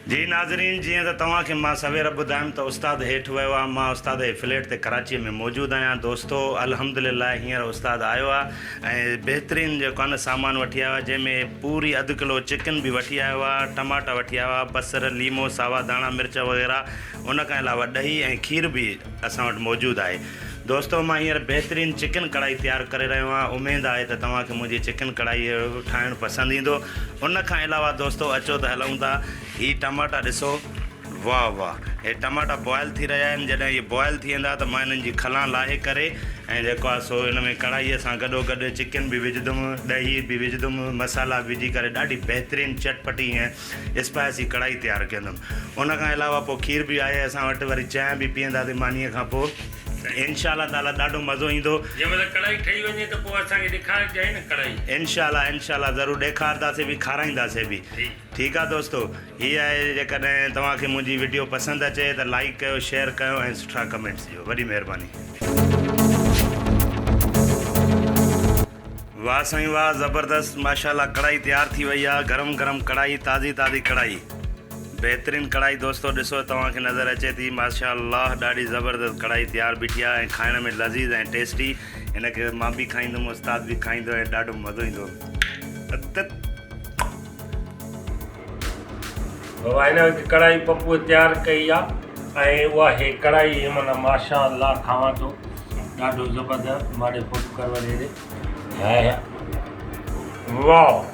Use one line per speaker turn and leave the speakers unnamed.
जी नाज़रीन, जीअं त तव्हांखे मां सवेर ॿुधायमि त उस्ताद हेठि वियो आहे। मां उस्ताद जे फ्लैट ते कराचीअ में मौजूदु आहियां। दोस्तो अल्हम्दुलिल्लाह हींअर उस्ताद आयो आहे ऐं बहितरीनु जेको आहे न सामान वठी आयो आहे, जंहिंमें पूरी अधु किलो चिकन बि वठी आयो आहे, टमाटा वठी आयो आहे, बसर, लीमो, सावा धाणा, मिर्च वग़ैरह। उन खां अलावा ॾही ऐं खीर बि असां वटि मौजूदु आहे। दोस्तो मां हींअर बहितरीनु चिकन कढ़ाई तयारु करे रहियो आहियां। उमेदु आहे त तव्हांखे मुंहिंजी चिकन कढ़ाई ठाहिणु पसंदि ईंदो। उन खां अलावा दोस्तो अचो त हलूं था। हीअ टमाटा ॾिसो, वाह वाह, हे टमाटा बॉयल थी रहिया आहिनि। जॾहिं इहे बॉयल थी वेंदा त मां हिननि जी खलां लाहे करे ऐं जेको आहे सो हिन में कढ़ाईअ सां गॾोगॾु चिकन बि विझंदुमि, ॾही बि विझंदुमि, मसाला विझी करे ॾाढी बहितरीनु चटपटी ऐं स्पाइसी कढ़ाई तयारु कंदुमि। उन खां अलावा पोइ खीर बि आहे असां वटि, वरी चांहि बि पीअंदासीं मानीअ खां पोइ। इंशाअल्लाह ताला ॾाढो मज़ो ईंदो।
जंहिंमहिल कढ़ाई ठही वञे त पोइ असांखे ॾेखारिजांइ न कढ़ाई।
इंशाअल्लाह ज़रूरु ॾेखारंदासीं बि, खाराईंदासीं बि। ठीकु आहे दोस्तो, हीअ आहे। जेकॾहिं तव्हांखे मुंहिंजी वीडियो पसंदि अचे त लाइक कयो, शेयर कयो ऐं सुठा कमेंट्स ॾियो। वॾी महिरबानी। वाह साईं वाह, ज़बरदस्त, माशाल्लाह कढ़ाई तयारु थी वई आहे। गरम गरम कढ़ाई, ताज़ी ताज़ी कढ़ाई, बहितरीनु कढ़ाई। दोस्तो ॾिसो, तव्हांखे नज़र अचे थी, माशाल्लाह ॾाढी ज़बरदस्त कढ़ाई तयारु बीठी आहे ऐं खाइण में लज़ीज़ ऐं टेस्टी। हिनखे मां बि खाईंदुमि, उस्ताद बि खाईंदो ऐं ॾाढो मज़ो ईंदो।
बाबा हिन कढ़ाई पप्पूअ तयारु कई आहे ऐं उहा हे कढ़ाई माना माशाअल्लाह खावां थो, ॾाढो ज़बरदस्त। माड़े फुट कर वॾे वाह